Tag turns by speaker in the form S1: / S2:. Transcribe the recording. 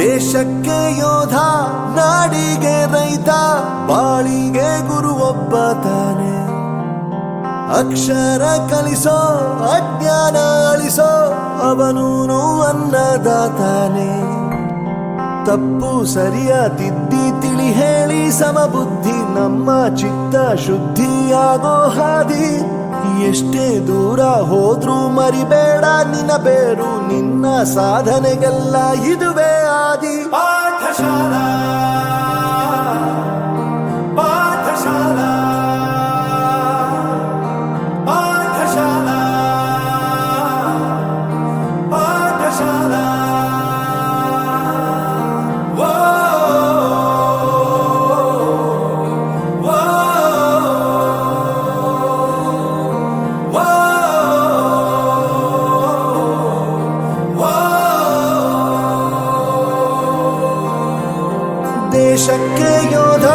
S1: ದೇಶಕ್ಕೆ ಯೋಧ, ನಾಡಿಗೆ ರೈತ, ಬಾಳಿಗೆ ಗುರು ಒಬ್ಬ ತಾನೆ. ಅಕ್ಷರ ಕಲಿಸೋ, ಅಜ್ಞಾನ ಅಳಿಸೋ, ಅವನೂನು ಅನ್ನದಾತಾನೆ. ತಪ್ಪು ಸರಿಯ ತಿದ್ದಿ ತಿಳಿ ಹೇಳಿ ಸಮಬುದ್ಧಿ, ನಮ್ಮ ಚಿತ್ತ ಶುದ್ಧಿಯಾಗೋ ಹಾದಿ. ಎಷ್ಟೇ ದೂರ ಹೋದ್ರೂ ಮರಿಬೇಡ ನಿನ್ನ ಬೇರು, ನಿನ್ನ ಸಾಧನೆಗೆಲ್ಲ ಇದುವೇ ಆದಿ. ಪಾಠಶಾಲಾ ಪಾಠಶಾಲಾ ಪಾಠಶಾಲಾ ಪಾಠಶಾಲಾ. ದೇಶಕ್ಕೆ ಯೋಧ,